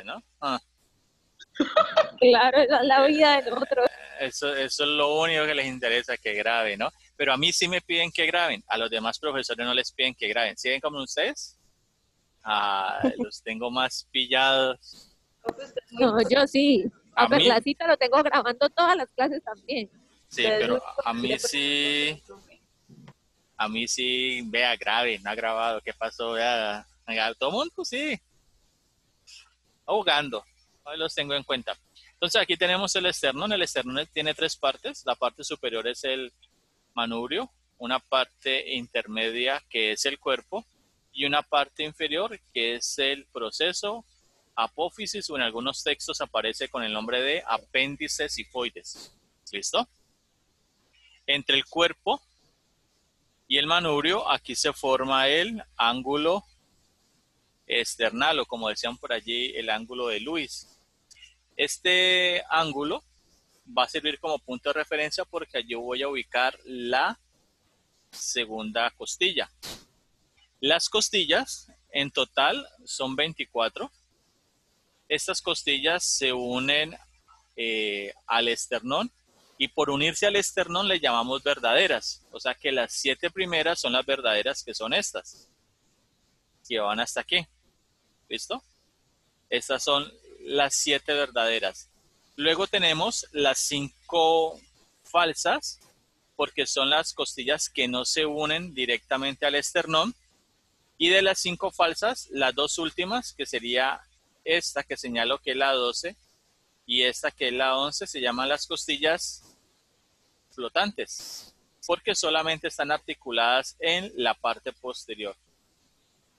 ¿no? Ah, Claro, esa es la eh, vida de nosotros. eso es lo único que les interesa, que grabe, ¿no? Pero a mí sí me piden que graben, a los demás profesores no les piden que graben. ¿Siguen como ustedes? Ah, los tengo más pillados. No, pues usted es muy No, yo sí. A A ver, mí, la cita lo tengo grabando todas las clases también. sí, usted es muy pero importante para nosotros, profe. a mí sí, vea, grave, no ha grabado, ¿qué pasó? Vea, todo el mundo sí, ahogando, hoy los tengo en cuenta. Entonces aquí tenemos el esternón tiene tres partes, la parte superior es el manubrio, una parte intermedia que es el cuerpo y una parte inferior que es el proceso, apófisis o en algunos textos aparece con el nombre de apéndice sifoides. ¿Listo? Entre el cuerpo y el manubrio aquí se forma el ángulo external o como decían por allí el ángulo de Luis. Este ángulo va a servir como punto de referencia porque yo voy a ubicar la segunda costilla. Las costillas en total son 24. Estas costillas se unen al esternón y por unirse al esternón le llamamos verdaderas. O sea que las 7 primeras son las verdaderas que son estas, que van hasta aquí. ¿Listo? Estas son las 7 verdaderas. Luego tenemos las 5 falsas, porque son las costillas que no se unen directamente al esternón. Y de las 5 falsas, las dos últimas, que sería esta que señalo que es la 12 y esta que es la 11, se llaman las costillas flotantes, porque solamente están articuladas en la parte posterior.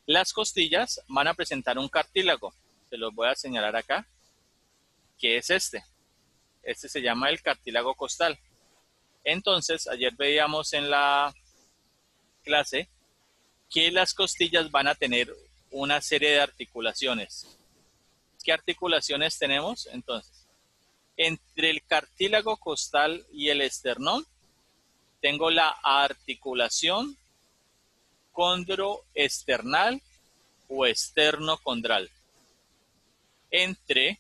Las costillas van a presentar un cartílago, se los voy a señalar acá, que es este. Este se llama el cartílago costal. Entonces, ayer veíamos en la clase que las costillas van a tener una serie de articulaciones. ¿Qué articulaciones tenemos? Entonces, entre el cartílago costal y el esternón, tengo la articulación condroesternal o esternocondral. Entre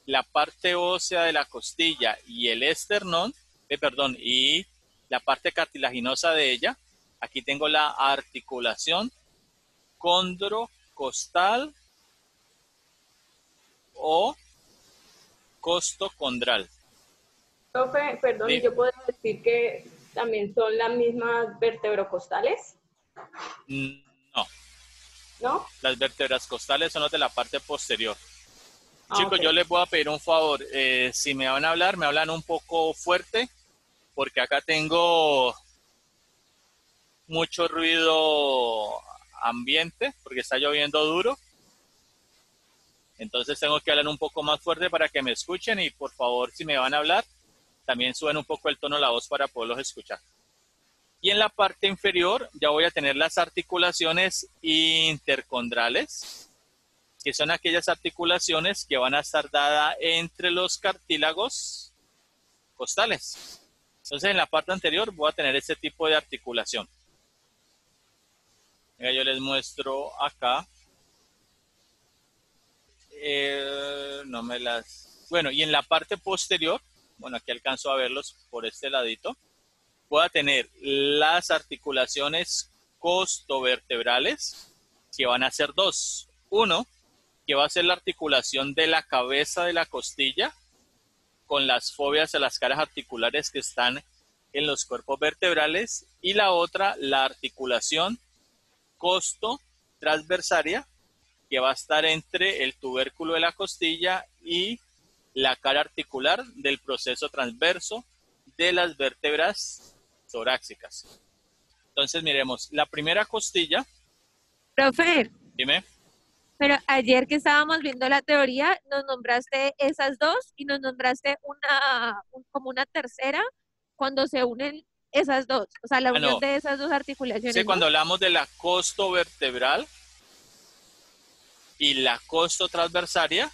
la parte ósea de la costilla y el esternón, y la parte cartilaginosa de ella, aquí tengo la articulación condrocostal o costocondral. Profe, perdón, ¿y Dime. yo puedo decir que también son las mismas vertebrocostales? No, ¿No? las vértebras costales son las de la parte posterior. Ah, Chicos, ok. yo les voy a pedir un favor. Si me van a hablar, me hablan un poco fuerte, porque acá tengo mucho ruido ambiente, porque está lloviendo duro. Entonces tengo que hablar un poco más fuerte para que me escuchen y por favor, si me van a hablar, también suben un poco el tono de la voz para poderlos escuchar. Y en la parte inferior ya voy a tener las articulaciones intercondrales, que son aquellas articulaciones que van a estar dadas entre los cartílagos costales. Entonces en la parte anterior voy a tener este tipo de articulación. Yo les muestro acá. No me las... Bueno, y en la parte posterior, bueno, aquí alcanzo a verlos por este ladito, voy a tener las articulaciones costovertebrales, que van a ser dos. Uno, que va a ser la articulación de la cabeza de la costilla con las fobias a las caras articulares que están en los cuerpos vertebrales, y la otra, la articulación costo-transversaria, que va a estar entre el tubérculo de la costilla y la cara articular del proceso transverso de las vértebras torácicas. Entonces miremos, la primera costilla, Profe, dime, pero ayer que estábamos viendo la teoría, nos nombraste esas dos y nos nombraste como una tercera cuando se unen esas dos, o sea, la unión no, de esas dos sé articulaciones, ¿no? cuando hablamos de la costovertebral y la costotransversaria,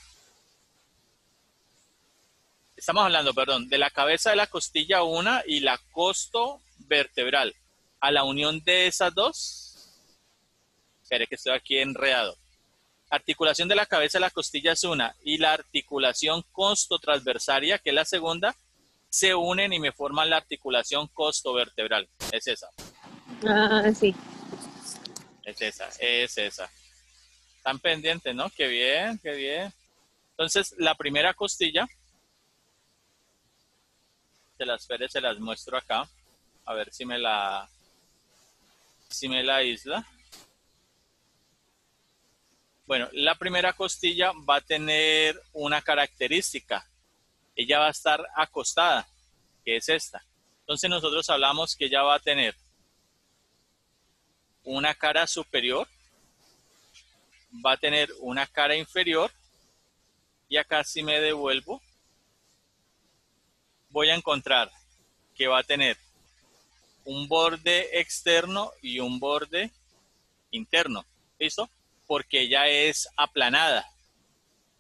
estamos hablando, perdón, de la cabeza de la costilla una y la costovertebral. A la unión de esas dos, espere que estoy aquí enredado. Articulación de la cabeza a la costilla es una, y la articulación costotransversaria, que es la segunda, se unen y me forman la articulación costovertebral. Es esa, Ah, sí. es esa, es esa. Están pendientes, ¿no? Qué bien, qué bien. Entonces, la primera costilla, se las muestro acá. A ver si me la aísla. Bueno, la primera costilla va a tener una característica. Ella va a estar acostada, que es esta. Entonces nosotros hablamos que ella va a tener una cara superior, va a tener una cara inferior, y acá si me devuelvo, voy a encontrar que va a tener un borde externo y un borde interno. ¿Listo? Porque ella es aplanada.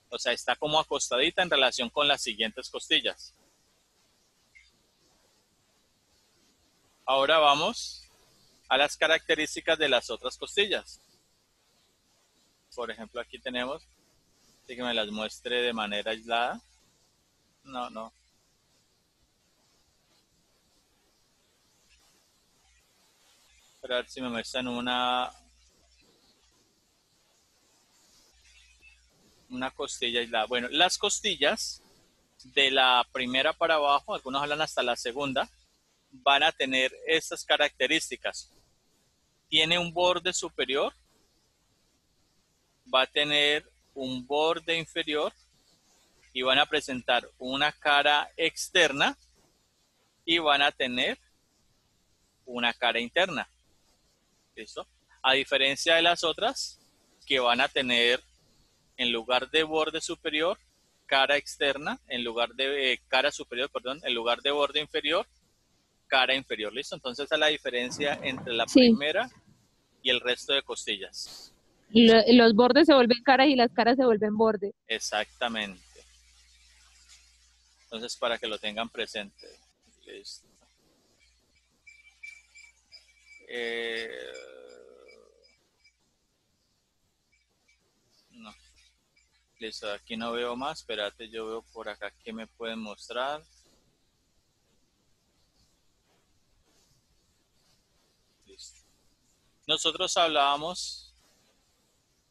O sea, está como acostadita en relación con las siguientes costillas. Ahora vamos a las características de las otras costillas. Por ejemplo, aquí tenemos, así que me las muestre de manera aislada. No. Pero a ver si me muestran una costilla aislada. Bueno, las costillas de la primera para abajo, algunos hablan hasta la segunda, van a tener estas características. Tiene un borde superior, va a tener un borde inferior y van a presentar una cara externa y van a tener una cara interna. ¿Listo? A diferencia de las otras, que van a tener en lugar de borde superior, cara externa, en lugar de cara superior, perdón, en lugar de borde inferior, cara inferior. ¿Listo? Entonces esa es la diferencia entre la Sí. primera y el resto de costillas. Los bordes se vuelven caras y las caras se vuelven bordes. Exactamente. Entonces para que lo tengan presente. Listo. No. Listo, aquí no veo más. Espérate, yo veo por acá que me pueden mostrar. Listo. Nosotros hablábamos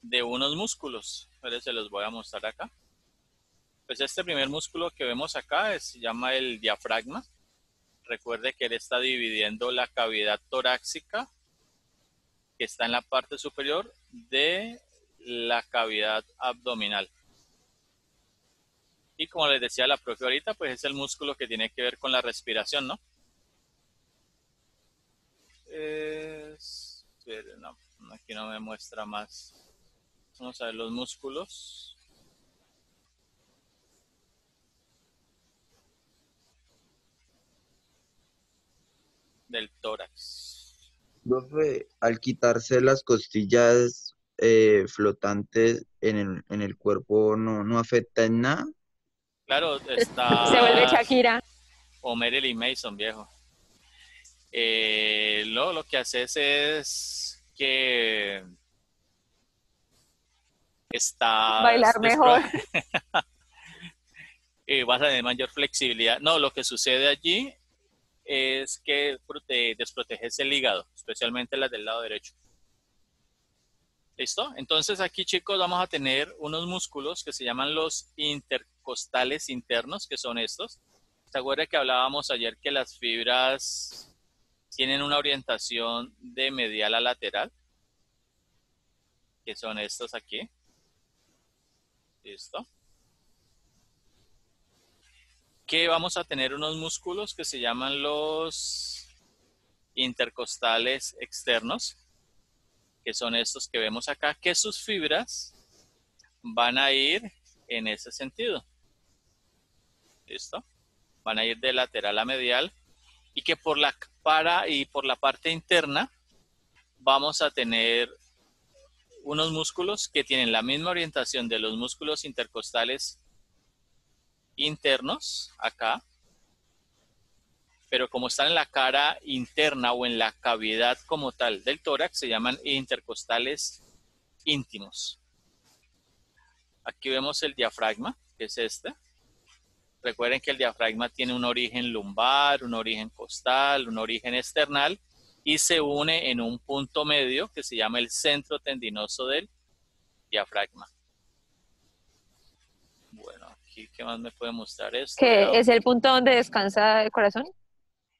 de unos músculos. Pero se los voy a mostrar acá. Pues este primer músculo que vemos acá se llama el diafragma. Recuerde que él está dividiendo la cavidad torácica que está en la parte superior de la cavidad abdominal. Y como les decía la profe ahorita, pues es el músculo que tiene que ver con la respiración, ¿no? No, aquí no me muestra más. Vamos a ver los músculos. Del tórax. Profe, al quitarse las costillas flotantes en el cuerpo, ¿no afecta en nada? Claro, Se vuelve está Shakira. o Marilyn Mason, viejo. Lo que haces es que Bailar mejor. vas a tener mayor flexibilidad. No, lo que sucede allí es que desproteges el hígado, especialmente las del lado derecho. ¿Listo? Entonces aquí, chicos, vamos a tener unos músculos que se llaman los intercostales internos, que son estos. ¿Se acuerdan que hablábamos ayer que las fibras tienen una orientación de medial a lateral? Que son estos aquí. ¿Listo? Que vamos a tener unos músculos que se llaman los intercostales externos, que son estos que vemos acá, que sus fibras van a ir en ese sentido. ¿Listo? Van a ir de lateral a medial y que por la parte interna vamos a tener unos músculos que tienen la misma orientación de los músculos intercostales internos acá, pero como están en la cara interna o en la cavidad como tal del tórax, se llaman intercostales íntimos. Aquí vemos el diafragma, que es este. Recuerden que el diafragma tiene un origen lumbar, un origen costal, un origen esternal y se une en un punto medio que se llama el centro tendinoso del diafragma. Bueno, aquí, ¿qué más me puede mostrar esto? ¿Que es el punto donde descansa el corazón?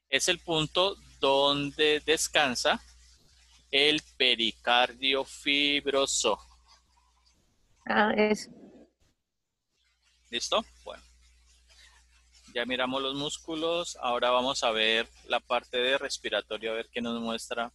Es el punto donde descansa el pericardio fibroso. Ah, es. ¿Listo? Bueno, ya miramos los músculos. Ahora vamos a ver la parte de respiratorio, a ver qué nos muestra.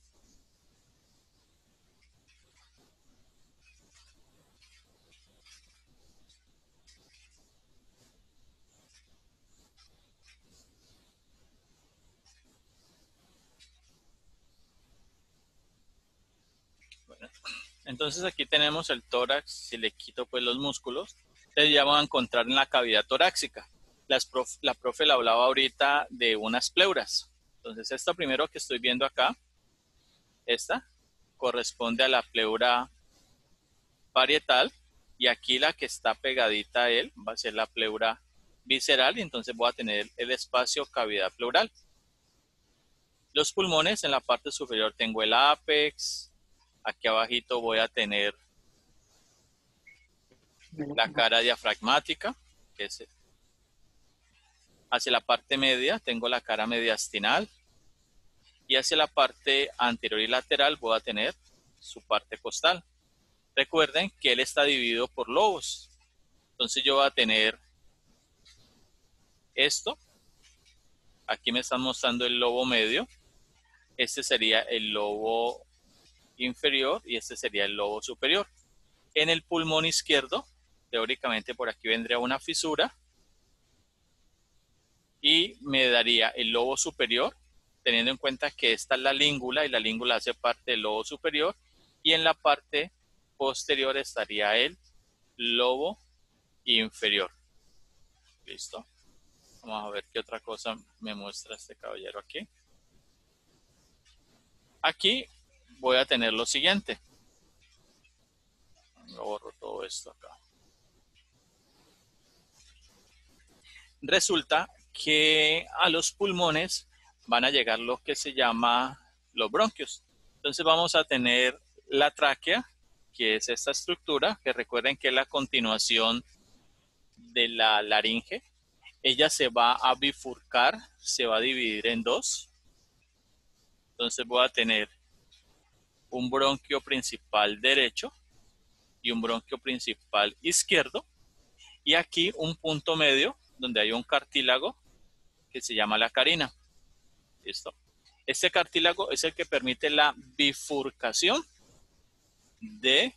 Bueno, entonces aquí tenemos el tórax. Si le quito pues los músculos, ustedes ya van a encontrar en la cavidad torácica. La profe le hablaba ahorita de unas pleuras. Entonces esta primero que estoy viendo acá, esta corresponde a la pleura parietal y aquí la que está pegadita a él va a ser la pleura visceral y entonces voy a tener el espacio cavidad pleural. Los pulmones, en la parte superior tengo el ápex, aquí abajito voy a tener la cara diafragmática, que es hacia la parte media tengo la cara mediastinal y hacia la parte anterior y lateral voy a tener su parte costal. Recuerden que él está dividido por lobos. Entonces yo voy a tener esto. Aquí me están mostrando el lobo medio. Este sería el lobo inferior y este sería el lobo superior. En el pulmón izquierdo, teóricamente por aquí vendría una fisura y me daría el lobo superior, teniendo en cuenta que esta es la língula y la língula hace parte del lobo superior y en la parte posterior estaría el lobo inferior. Listo. Vamos a ver qué otra cosa me muestra este caballero aquí. Aquí voy a tener lo siguiente. Lo borro todo esto acá. Resulta que a los pulmones van a llegar lo que se llama los bronquios. Entonces vamos a tener la tráquea, que es esta estructura, que recuerden que es la continuación de la laringe. Ella se va a bifurcar, se va a dividir en dos. Entonces voy a tener un bronquio principal derecho y un bronquio principal izquierdo. Y aquí un punto medio donde hay un cartílago que se llama la carina. ¿Listo? Este cartílago es el que permite la bifurcación de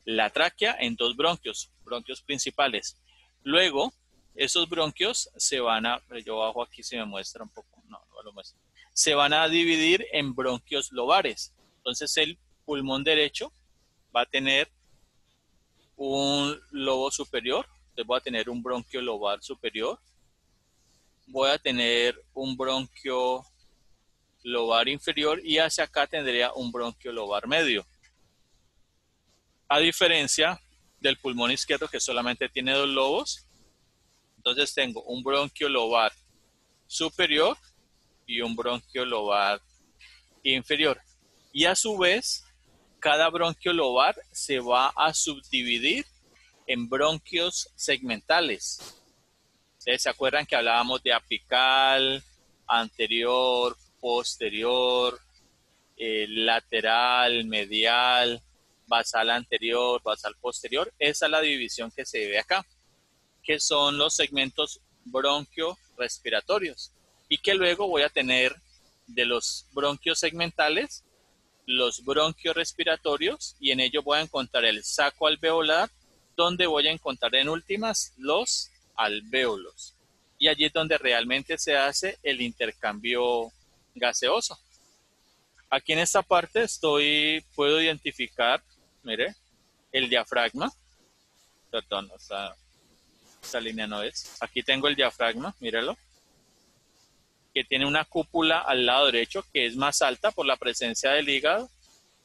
la tráquea en dos bronquios principales. Luego, esos bronquios se van a, yo bajo aquí se me muestra un poco, no lo muestro. Se van a dividir en bronquios lobares. Entonces el pulmón derecho va a tener un lobo superior, entonces voy a tener un bronquio lobar superior, voy a tener un bronquio lobar inferior y hacia acá tendría un bronquio lobar medio. A diferencia del pulmón izquierdo que solamente tiene dos lobos, entonces tengo un bronquio lobar superior y un bronquio lobar inferior. Y a su vez, cada bronquio lobar se va a subdividir en bronquios segmentales. ¿Ustedes se acuerdan que hablábamos de apical, anterior, posterior, lateral, medial, basal anterior, basal posterior? Esa es la división que se ve acá, que son los segmentos bronquio-respiratorios. Y que luego voy a tener de los bronquios segmentales los bronquios respiratorios y en ello voy a encontrar el saco alveolar, donde voy a encontrar en últimas los alvéolos. Y allí es donde realmente se hace el intercambio gaseoso. Aquí en esta parte puedo identificar, mire, el diafragma. Perdón, esta línea no es. Aquí tengo el diafragma, míralo, que tiene una cúpula al lado derecho que es más alta por la presencia del hígado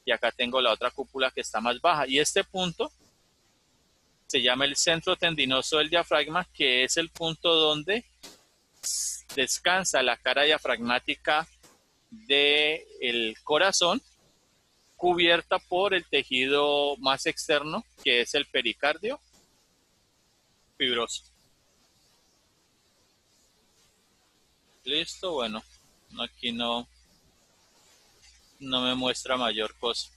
y acá tengo la otra cúpula que está más baja y este punto se llama el centro tendinoso del diafragma, que es el punto donde descansa la cara diafragmática del corazón, cubierta por el tejido más externo, que es el pericardio fibroso. Listo, bueno, aquí no me muestra mayor cosa.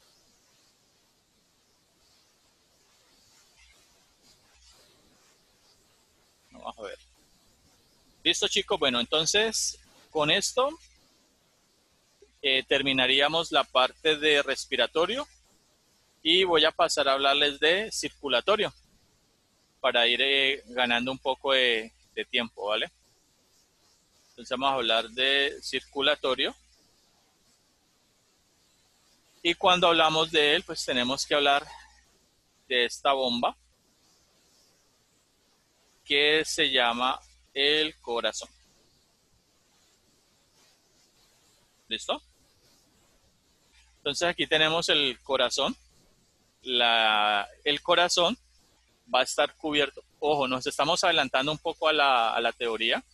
Vamos a ver. Listo, chicos, bueno, entonces con esto terminaríamos la parte de respiratorio y voy a pasar a hablarles de circulatorio para ir ganando un poco de tiempo, ¿vale? Entonces vamos a hablar de circulatorio. Y cuando hablamos de él, pues tenemos que hablar de esta bomba que se llama el corazón. ¿Listo? Entonces aquí tenemos el corazón. El corazón va a estar cubierto. Ojo, nos estamos adelantando un poco a la teoría.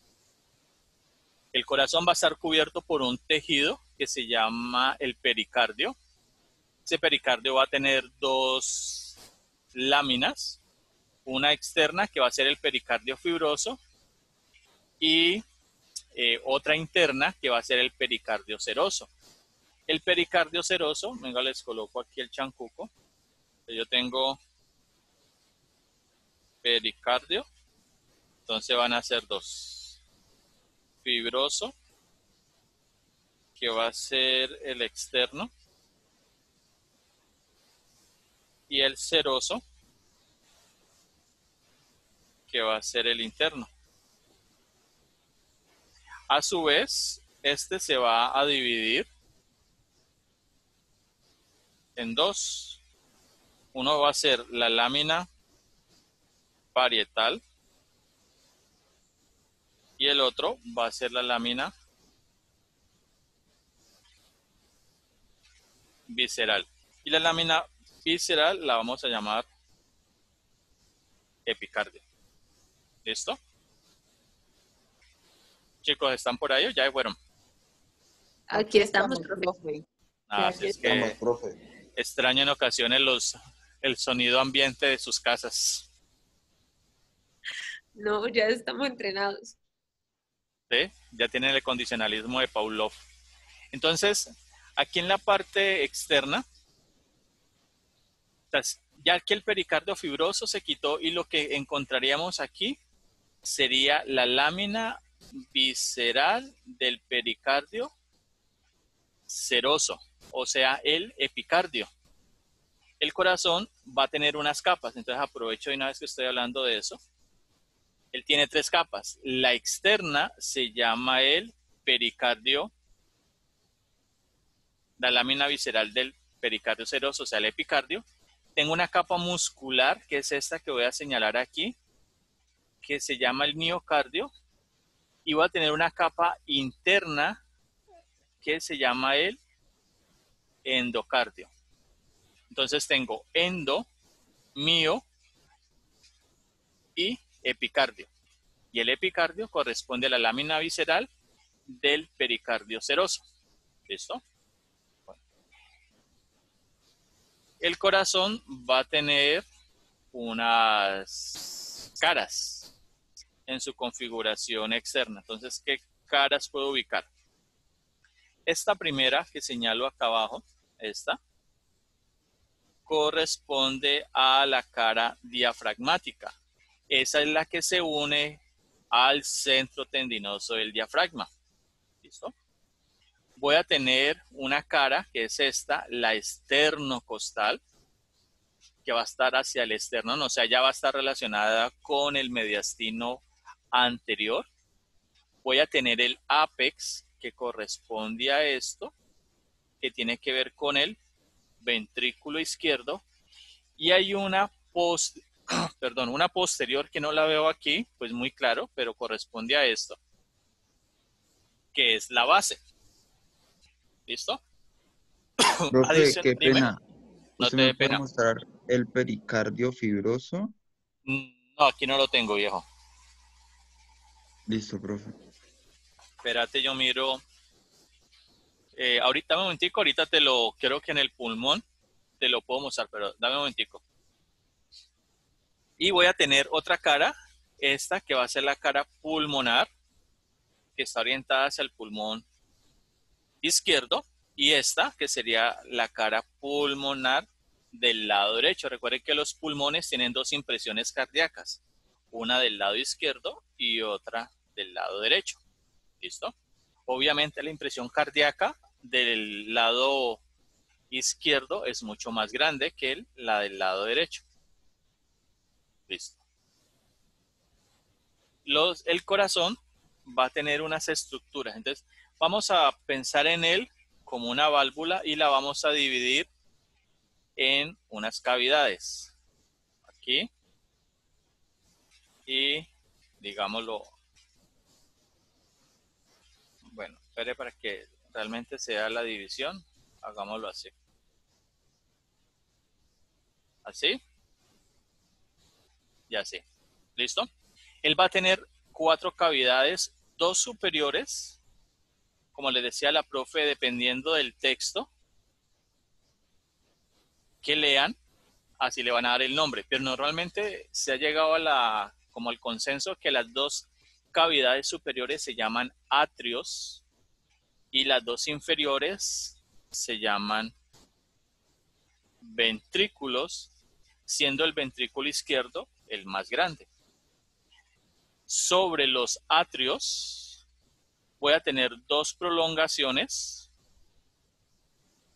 El corazón va a estar cubierto por un tejido que se llama el pericardio. Ese pericardio va a tener dos láminas, una externa que va a ser el pericardio fibroso y otra interna que va a ser el pericardio seroso. El pericardio seroso, venga, les coloco aquí el chancuco. Yo tengo pericardio, entonces van a ser dos. Fibroso, que va a ser el externo, y el seroso, que va a ser el interno. A su vez, este se va a dividir en dos. Uno va a ser la lámina parietal y el otro va a ser la lámina visceral. Y la lámina visceral la vamos a llamar epicardio. ¿Listo? Chicos, ¿están por ahí o ya fueron? Aquí estamos, profe. Así es que extraño en ocasiones el sonido ambiente de sus casas. No, ya estamos entrenados. ¿Sí? Ya tienen el condicionalismo de Pavlov. Entonces, aquí en la parte externa, ya que el pericardio fibroso se quitó y lo que encontraríamos aquí sería la lámina visceral del pericardio seroso, o sea, el epicardio. El corazón va a tener unas capas, entonces aprovecho de una vez que estoy hablando de eso. Él tiene tres capas. La externa se llama el pericardio, la lámina visceral del pericardio seroso, o sea, el epicardio. Tengo una capa muscular, que es esta que voy a señalar aquí, que se llama el miocardio, y voy a tener una capa interna que se llama el endocardio. Entonces tengo endo, mio y epicardio. Y el epicardio corresponde a la lámina visceral del pericardio seroso. ¿Listo? Bueno. El corazón va a tener unas caras en su configuración externa. Entonces, ¿qué caras puedo ubicar? Esta primera que señalo acá abajo, esta, corresponde a la cara diafragmática. Esa es la que se une al centro tendinoso del diafragma. ¿Listo? Voy a tener una cara que es esta, la esternocostal, que va a estar hacia el esternón, o sea, ya va a estar relacionada con el mediastino anterior. Voy a tener el ápex, que corresponde a esto, que tiene que ver con el ventrículo izquierdo, y hay una posterior que no la veo aquí, pues muy claro, pero corresponde a esto, que es la base. ¿Listo? Profe, qué Dime. pena. No ¿Usted te dé me puede pena. mostrar el pericardio fibroso? No, aquí no lo tengo, viejo. Listo, profe. Espérate, yo miro. Ahorita, un momentico, ahorita te lo, creo que en el pulmón te lo puedo mostrar, pero dame un momentico. Y voy a tener otra cara, esta que va a ser la cara pulmonar, que está orientada hacia el pulmón izquierdo, y esta que sería la cara pulmonar del lado derecho. Recuerden que los pulmones tienen dos impresiones cardíacas, una del lado izquierdo y otra del lado derecho. ¿Listo? Obviamente la impresión cardíaca del lado izquierdo es mucho más grande que la del lado derecho. Listo. El corazón va a tener unas estructuras. Entonces, vamos a pensar en él como una válvula y la vamos a dividir en unas cavidades. Aquí. Y, digámoslo, bueno, espere para que realmente sea la división. Hagámoslo así. Así. Y así. ¿Listo? Él va a tener 4 cavidades, 2 superiores, como les decía la profe, dependiendo del texto que lean, así le van a dar el nombre. Pero normalmente se ha llegado como al consenso que las 2 cavidades superiores se llaman atrios y las 2 inferiores se llaman ventrículos, siendo el ventrículo izquierdo el más grande. Sobre los atrios voy a tener 2 prolongaciones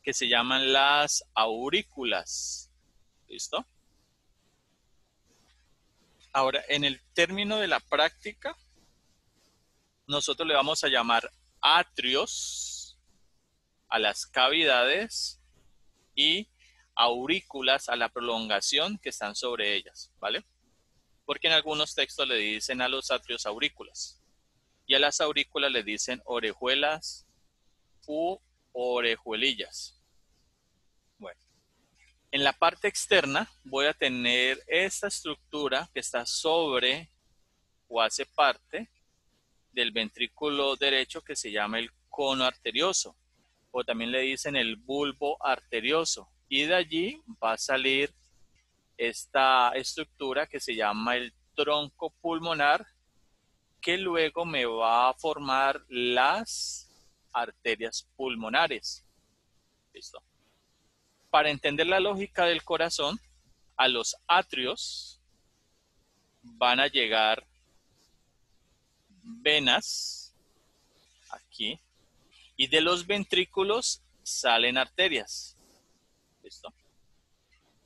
que se llaman las aurículas. ¿Listo? Ahora, en el término de la práctica, nosotros le vamos a llamar atrios a las cavidades y aurículas a la prolongación que están sobre ellas, ¿vale? Porque en algunos textos le dicen a los atrios aurículas y a las aurículas le dicen orejuelas u orejuelillas. Bueno, en la parte externa voy a tener esta estructura que está sobre o hace parte del ventrículo derecho que se llama el cono arterioso o también le dicen el bulbo arterioso y de allí va a salir esta estructura que se llama el tronco pulmonar que luego me va a formar las arterias pulmonares. ¿Listo? Para entender la lógica del corazón, a los atrios van a llegar venas aquí y de los ventrículos salen arterias. ¿Listo?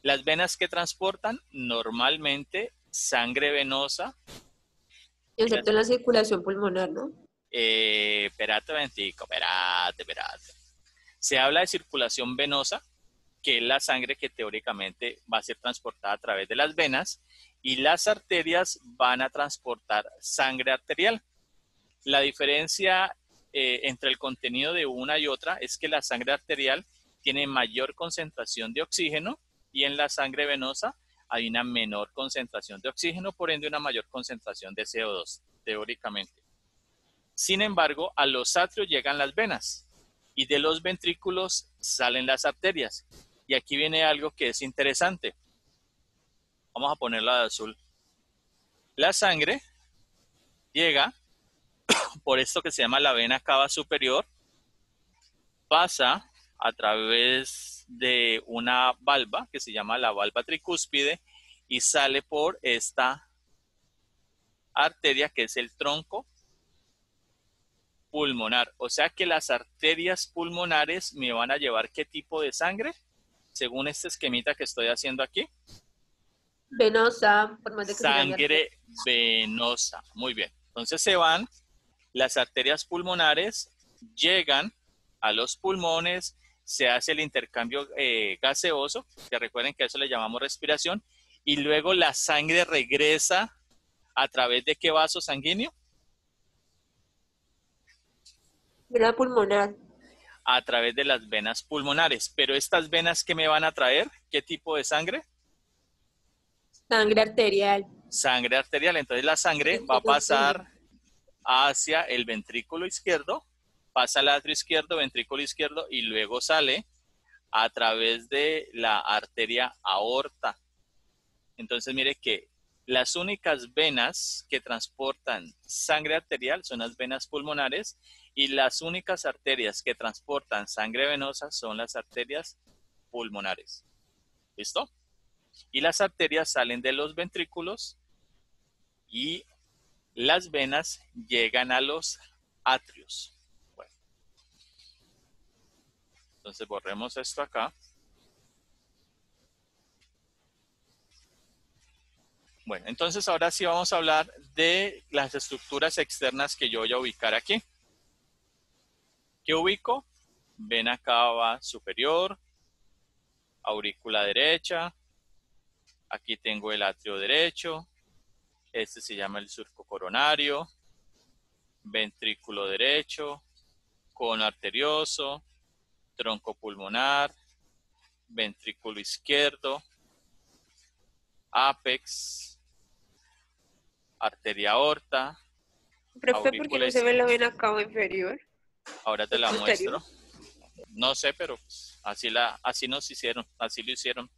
Las venas que transportan normalmente sangre venosa. Excepto en la circulación pulmonar, ¿no? Espérate, espérate. Se habla de circulación venosa, que es la sangre que teóricamente va a ser transportada a través de las venas, y las arterias van a transportar sangre arterial. La diferencia entre el contenido de una y otra es que la sangre arterial tiene mayor concentración de oxígeno y en la sangre venosa hay una menor concentración de oxígeno, por ende una mayor concentración de CO2, teóricamente. Sin embargo, a los atrios llegan las venas y de los ventrículos salen las arterias. Y aquí viene algo que es interesante. Vamos a ponerla de azul. La sangre llega por esto que se llama la vena cava superior, pasa a través de una valva que se llama la valva tricúspide y sale por esta arteria que es el tronco pulmonar. O sea que las arterias pulmonares me van a llevar ¿qué tipo de sangre? Según este esquemita que estoy haciendo aquí. Venosa, por más de que sangre venosa. Muy bien. Entonces se van las arterias pulmonares, llegan a los pulmones, se hace el intercambio gaseoso, que recuerden que a eso le llamamos respiración, y luego la sangre regresa a través de ¿qué vaso sanguíneo? vena pulmonar. A través de las venas pulmonares. Pero estas venas, ¿qué me van a traer? ¿Qué tipo de sangre? Sangre arterial. Sangre arterial. Entonces la sangre va a pasar hacia el ventrículo izquierdo, pasa al atrio izquierdo, ventrículo izquierdo y luego sale a través de la arteria aorta. Entonces mire que las únicas venas que transportan sangre arterial son las venas pulmonares y las únicas arterias que transportan sangre venosa son las arterias pulmonares. ¿Listo? Y las arterias salen de los ventrículos y las venas llegan a los atrios. Bueno, entonces borremos esto acá. Bueno, entonces ahora sí vamos a hablar de las estructuras externas que yo voy a ubicar aquí. ¿Qué ubico? Vena cava superior, aurícula derecha, aquí tengo el atrio derecho, este se llama el surco coronario, ventrículo derecho, cono arterioso, tronco pulmonar, ventrículo izquierdo, ápex, arteria aorta. Profe, ¿por qué no se ve la vena cava inferior? Ahora te la Posterior. muestro. No sé, pero así nos hicieron, así lo hicieron.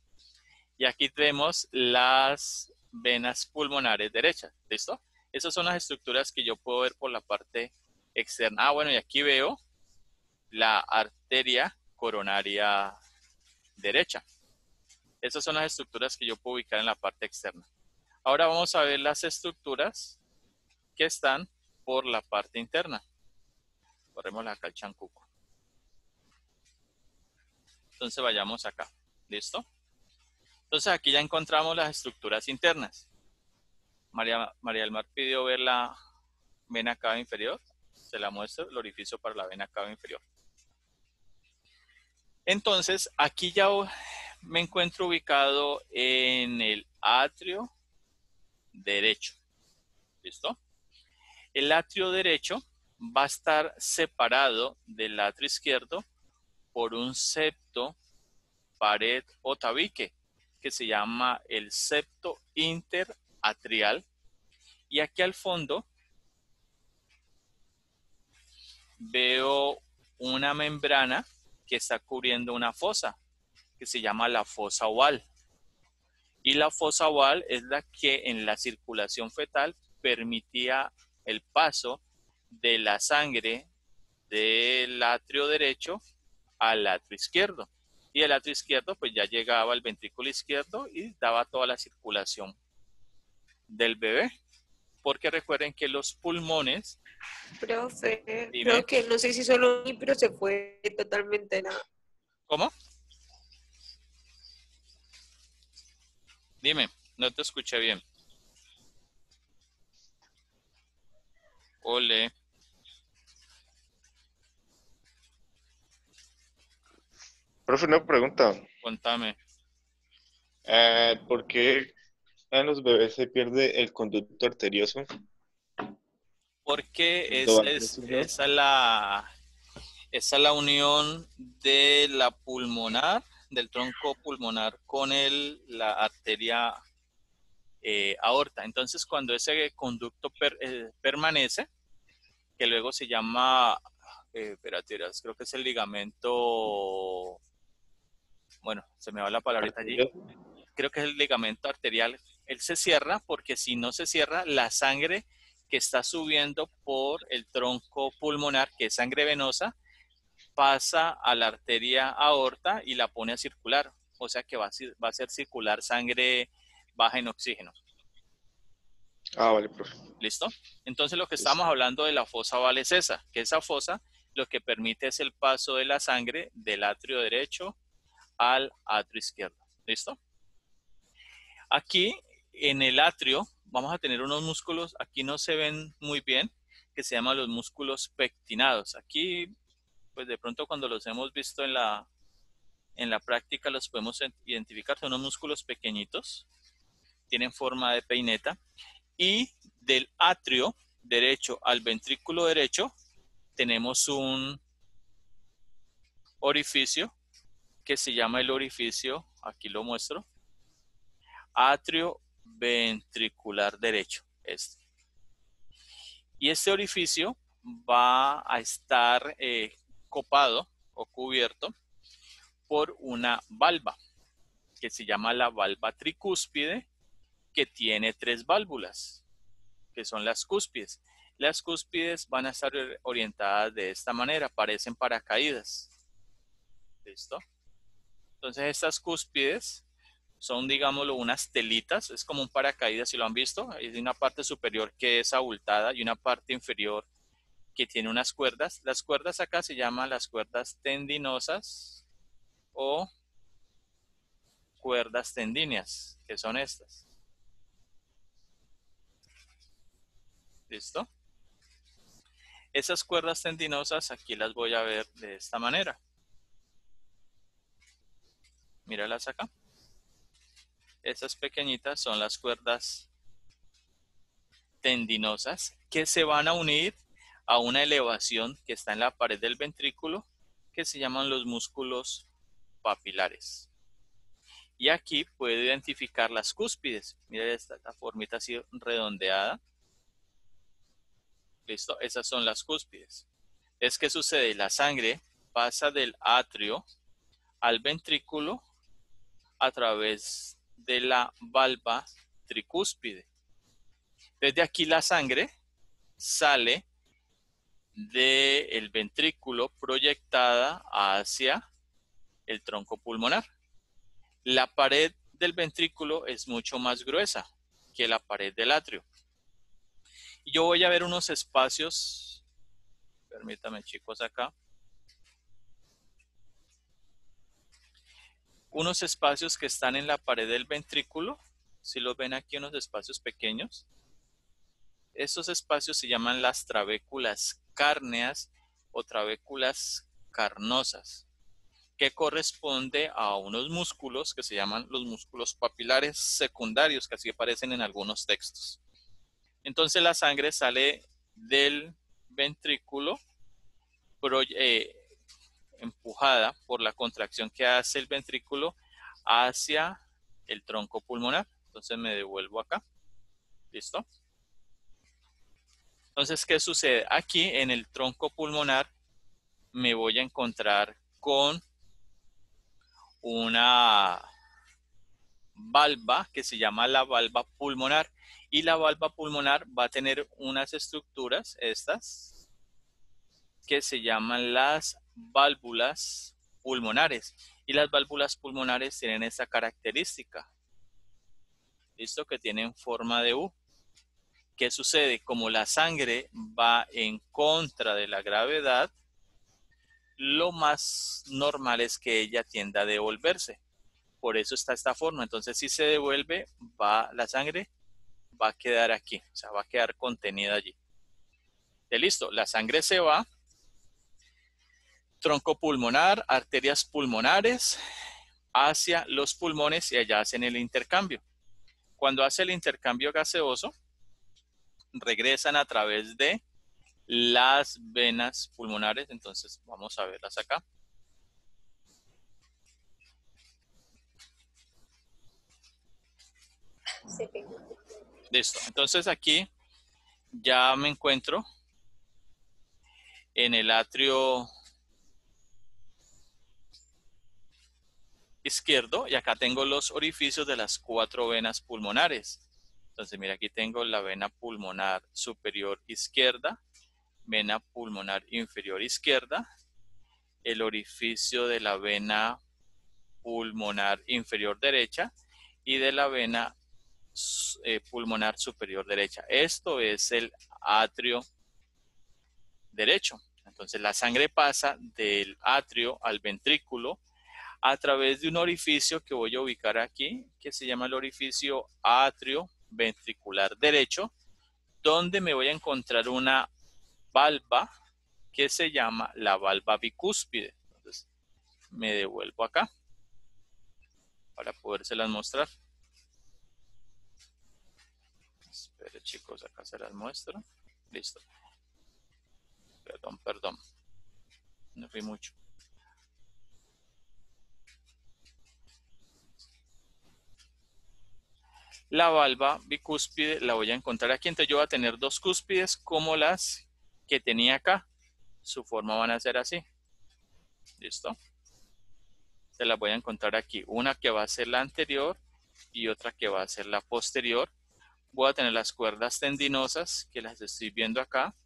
Y aquí tenemos las venas pulmonares derechas. ¿Listo? Esas son las estructuras que yo puedo ver por la parte externa. Ah, bueno, y aquí veo la arteria coronaria derecha. Esas son las estructuras que yo puedo ubicar en la parte externa. Ahora vamos a ver las estructuras que están por la parte interna. Corremos acá el chancuco. Entonces vayamos acá. ¿Listo? Entonces aquí ya encontramos las estructuras internas. María del Mar pidió ver la vena cava inferior. Se la muestro, el orificio para la vena cava inferior. Entonces aquí ya me encuentro ubicado en el atrio derecho. ¿Listo? El atrio derecho va a estar separado del atrio izquierdo por un septo, pared o tabique que se llama el septo interatrial. Y aquí al fondo veo una membrana que está cubriendo una fosa que se llama la fosa oval. Y la fosa oval es la que en la circulación fetal permitía el paso de la sangre del atrio derecho al atrio izquierdo. Y el atrio izquierdo pues ya llegaba al ventrículo izquierdo y daba toda la circulación del bebé. Porque recuerden que los pulmones... Profe, Dime. creo que no sé si solo mí, pero se fue totalmente la... ¿Cómo? Dime, no te escuché bien. Ole. Profe, una pregunta. Contame. ¿Por qué en los bebés se pierde el conducto arterioso? Porque ¿Lo van a decir, no? esa es la unión de la pulmonar, del tronco pulmonar con la arteria aorta. Entonces, cuando ese conducto permanece, que luego se llama, espérate, creo que es el ligamento, bueno, se me va la palabrita allí, creo que es el ligamento arterial, él se cierra porque si no se cierra, la sangre que está subiendo por el tronco pulmonar, que es sangre venosa, pasa a la arteria aorta y la pone a circular. O sea que va a hacer circular sangre baja en oxígeno. Ah, vale, profe. ¿Listo? Entonces lo que estamos hablando de la fosa oval es esa, que esa fosa lo que permite es el paso de la sangre del atrio derecho al atrio izquierdo. ¿Listo? Aquí en el atrio vamos a tener unos músculos, aquí no se ven muy bien, que se llaman los músculos pectinados. Aquí, pues de pronto cuando los hemos visto en la práctica los podemos identificar, son unos músculos pequeñitos, tienen forma de peineta, y del atrio derecho al ventrículo derecho tenemos un orificio que se llama el orificio, aquí lo muestro, atrio ventricular derecho. Y este orificio va a estar copado o cubierto por una valva que se llama la valva tricúspide, que tiene 3 válvulas, que son las cúspides. Las cúspides van a estar orientadas de esta manera, parecen paracaídas. ¿Listo? Entonces estas cúspides son, digámoslo, unas telitas, es como un paracaídas, si lo han visto. Hay una parte superior que es abultada y una parte inferior que tiene unas cuerdas. Las cuerdas acá se llaman las cuerdas tendinosas o cuerdas tendíneas, que son estas. ¿Listo? Esas cuerdas tendinosas aquí las voy a ver de esta manera. Míralas acá. Estas pequeñitas son las cuerdas tendinosas que se van a unir a una elevación que está en la pared del ventrículo, que se llaman los músculos papilares. Y aquí puedo identificar las cúspides. Mira esta formita así redondeada. Listo, esas son las cúspides. ¿Qué sucede? La sangre pasa del atrio al ventrículo a través de la valva tricúspide. Desde aquí la sangre sale del ventrículo proyectada hacia el tronco pulmonar. La pared del ventrículo es mucho más gruesa que la pared del atrio. Y yo voy a ver unos espacios, permítanme chicos acá, unos espacios que están en la pared del ventrículo. Si los ven aquí, unos espacios pequeños. Esos espacios se llaman las trabéculas cárneas o trabéculas carnosas, que corresponde a unos músculos que se llaman los músculos papilares secundarios, que así aparecen en algunos textos. Entonces la sangre sale del ventrículo empujada por la contracción que hace el ventrículo hacia el tronco pulmonar. Entonces me devuelvo acá. ¿Listo? Entonces, ¿qué sucede? Aquí en el tronco pulmonar me voy a encontrar con una valva que se llama la valva pulmonar, y la valva pulmonar va a tener unas estructuras, estas, que se llaman las válvulas pulmonares, y las válvulas pulmonares tienen esta característica, ¿listo? Que tienen forma de U. ¿Qué sucede? Como la sangre va en contra de la gravedad, lo más normal es que ella tienda a devolverse. Por eso está esta forma. Entonces, si se devuelve, la sangre va a quedar aquí. O sea, va a quedar contenida allí. Listo. La sangre se va. Tronco pulmonar, arterias pulmonares, hacia los pulmones, y allá hacen el intercambio. Cuando hace el intercambio gaseoso, regresan a través de las venas pulmonares. Entonces, vamos a verlas acá. Listo. Entonces aquí ya me encuentro en el atrio izquierdo, y acá tengo los orificios de las 4 venas pulmonares. Entonces, mira, aquí tengo la vena pulmonar superior izquierda, vena pulmonar inferior izquierda, el orificio de la vena pulmonar inferior derecha y de la vena pulmonar superior derecha. Esto es el atrio derecho. Entonces la sangre pasa del atrio al ventrículo a través de un orificio que voy a ubicar aquí, que se llama el orificio atrio ventricular derecho, donde me voy a encontrar una valva que se llama la valva bicúspide. Entonces me devuelvo acá para podérselas mostrar. Esperen chicos, acá se las muestro. Listo. Perdón. No fui mucho. La valva bicúspide la voy a encontrar aquí, entonces yo voy a tener dos cúspides como las que tenía acá. Su forma van a ser así. ¿Listo? Se las voy a encontrar aquí. Una que va a ser la anterior y otra que va a ser la posterior. Voy a tener las cuerdas tendinosas que las estoy viendo acá.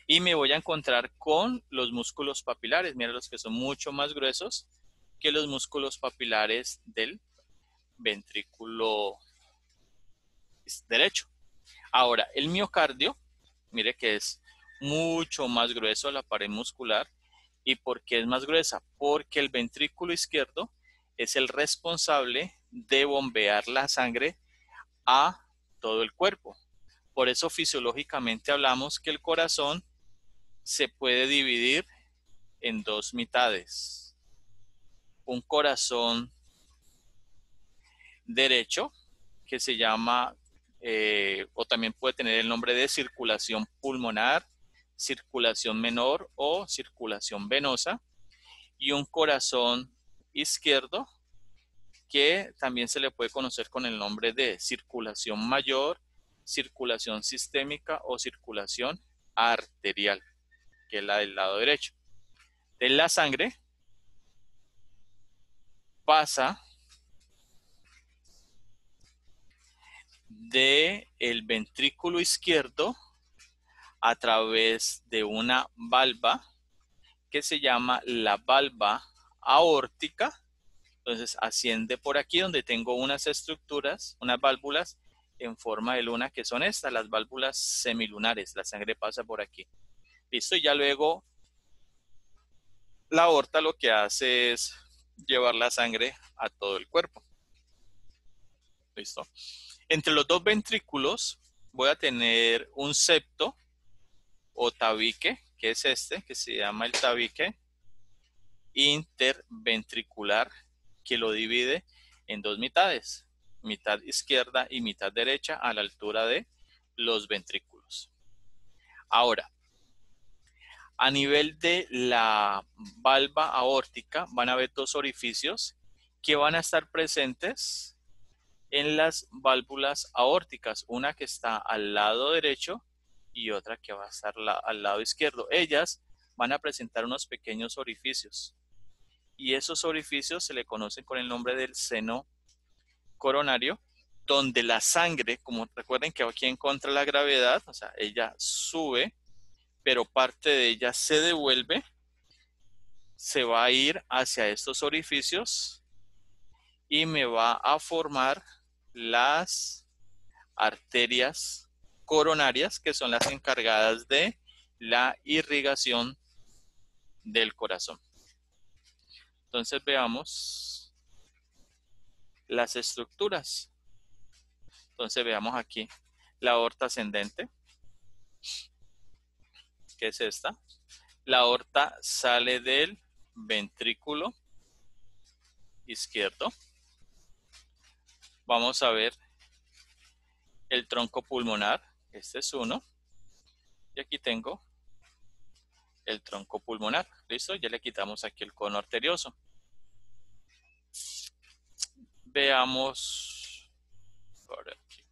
Y me voy a encontrar con los músculos papilares. Miren los que son mucho más gruesos que los músculos papilares del ventrículo derecho. Ahora, el miocardio, mire que es mucho más grueso la pared muscular. ¿Y por qué es más gruesa? Porque el ventrículo izquierdo es el responsable de bombear la sangre a todo el cuerpo. Por eso fisiológicamente hablamos que el corazón se puede dividir en dos mitades. Un corazón derecho que se llama, o también puede tener el nombre de circulación pulmonar, circulación menor o circulación venosa, y un corazón izquierdo que también se le puede conocer con el nombre de circulación mayor, circulación sistémica o circulación arterial, que es la del lado derecho. De la sangre pasa del ventrículo izquierdo a través de una valva que se llama la valva aórtica. Entonces asciende por aquí donde tengo unas estructuras, unas válvulas en forma de luna que son estas, las válvulas semilunares. La sangre pasa por aquí. Listo, y ya luego la aorta lo que hace es llevar la sangre a todo el cuerpo. Listo. Entre los dos ventrículos voy a tener un septo o tabique, que es este, que se llama el tabique interventricular, que lo divide en dos mitades, mitad izquierda y mitad derecha a la altura de los ventrículos. Ahora, a nivel de la valva aórtica van a haber dos orificios que van a estar presentes en las válvulas aórticas, una que está al lado derecho y otra que va a estar al lado izquierdo. Ellas van a presentar unos pequeños orificios y esos orificios se le conocen con el nombre del seno coronario, donde la sangre, como recuerden que aquí en contra de la gravedad, o sea, ella sube, pero parte de ella se devuelve, se va a ir hacia estos orificios y me va a formar las arterias coronarias, que son las encargadas de la irrigación del corazón. Entonces veamos las estructuras. Entonces veamos aquí la aorta ascendente, que es esta. La aorta sale del ventrículo izquierdo. Vamos a ver el tronco pulmonar, este es uno. Y aquí tengo el tronco pulmonar. ¿Listo? Ya le quitamos aquí el cono arterioso. Veamos por aquí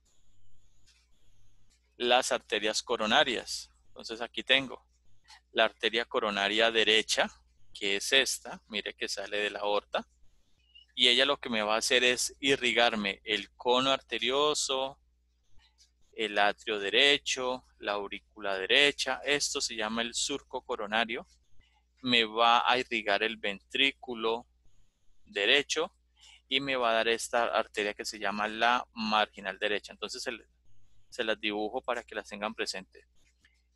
las arterias coronarias. Entonces aquí tengo la arteria coronaria derecha, que es esta, mire que sale de la aorta, y ella lo que me va a hacer es irrigarme el cono arterioso, el atrio derecho, la aurícula derecha. Esto se llama el surco coronario. Me va a irrigar el ventrículo derecho y me va a dar esta arteria que se llama la marginal derecha. Entonces se las dibujo para que las tengan presente.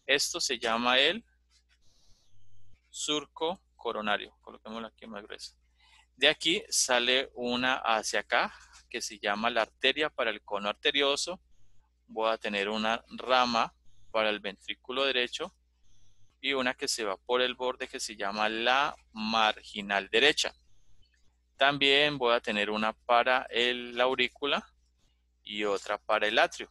Esto se llama el surco coronario. Coloquémoslo aquí más grueso. De aquí sale una hacia acá que se llama la arteria para el cono arterioso. Voy a tener una rama para el ventrículo derecho y una que se va por el borde que se llama la marginal derecha. También voy a tener una para la aurícula y otra para el atrio.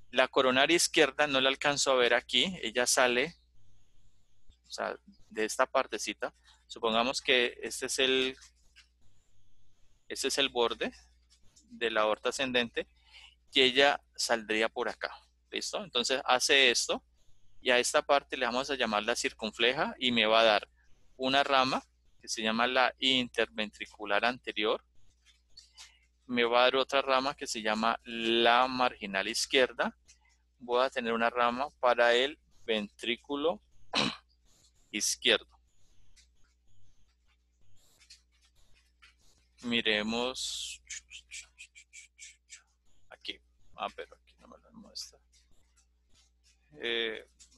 La coronaria izquierda no la alcanzo a ver aquí, ella sale, o sea, de esta partecita. Supongamos que este es el borde de la aorta ascendente y ella saldría por acá. ¿Listo? Entonces hace esto y a esta parte le vamos a llamar la circunfleja y me va a dar una rama que se llama la interventricular anterior. Me va a dar otra rama que se llama la marginal izquierda. Voy a tener una rama para el ventrículo izquierdo. Miremos aquí. Pero aquí no me lo muestra.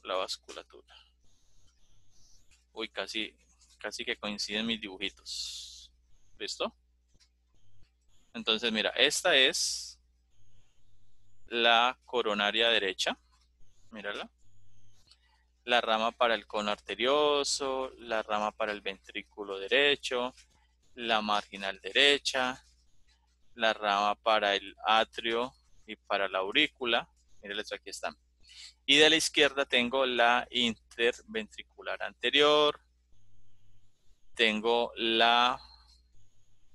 La vasculatura. Uy, casi que coinciden mis dibujitos. ¿Listo? Entonces, mira, esta es la coronaria derecha. Mírala. La rama para el cono arterioso, la rama para el ventrículo derecho, la marginal derecha, la rama para el atrio y para la aurícula. Mírenles, aquí están. Y de la izquierda tengo la interventricular anterior, tengo la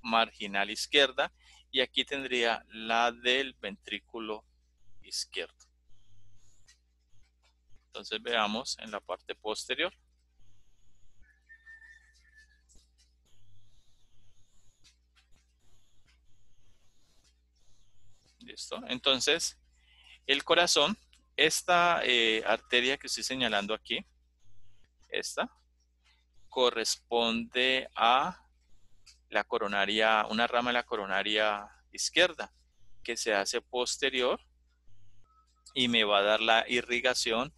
marginal izquierda y aquí tendría la del ventrículo izquierdo. Entonces veamos en la parte posterior. Listo. Entonces, el corazón, esta arteria que estoy señalando aquí, esta, corresponde a la coronaria, una rama de la coronaria izquierda que se hace posterior y me va a dar la irrigación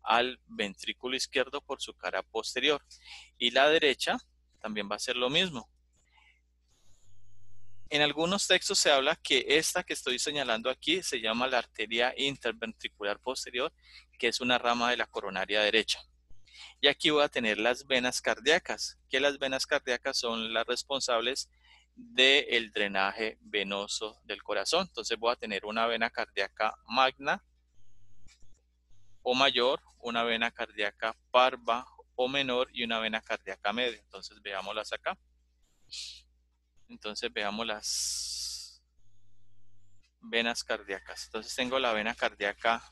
al ventrículo izquierdo por su cara posterior. Y la derecha también va a ser lo mismo. En algunos textos se habla que esta que estoy señalando aquí se llama la arteria interventricular posterior, que es una rama de la coronaria derecha. Y aquí voy a tener las venas cardíacas, que las venas cardíacas son las responsables del drenaje venoso del corazón. Entonces voy a tener una vena cardíaca magna o mayor, una vena cardíaca parva o menor y una vena cardíaca media. Entonces veámoslas acá. Entonces veamos las venas cardíacas. Entonces tengo la vena cardíaca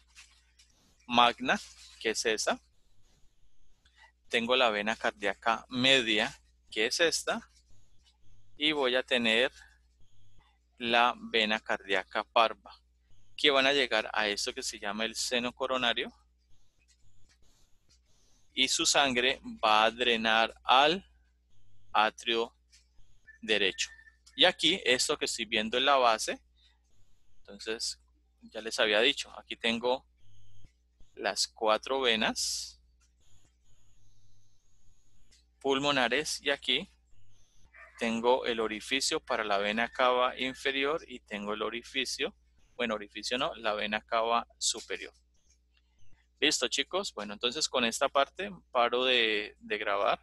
magna, que es esa. Tengo la vena cardíaca media, que es esta. Y voy a tener la vena cardíaca parva, que van a llegar a esto que se llama el seno coronario. Y su sangre va a drenar al atrio derecho. Y aquí, esto que estoy viendo en la base, entonces ya les había dicho, aquí tengo las 4 venas pulmonares y aquí tengo el orificio para la vena cava inferior y tengo el orificio, bueno, orificio no, la vena cava superior. Listo, chicos. Bueno, entonces con esta parte paro de grabar.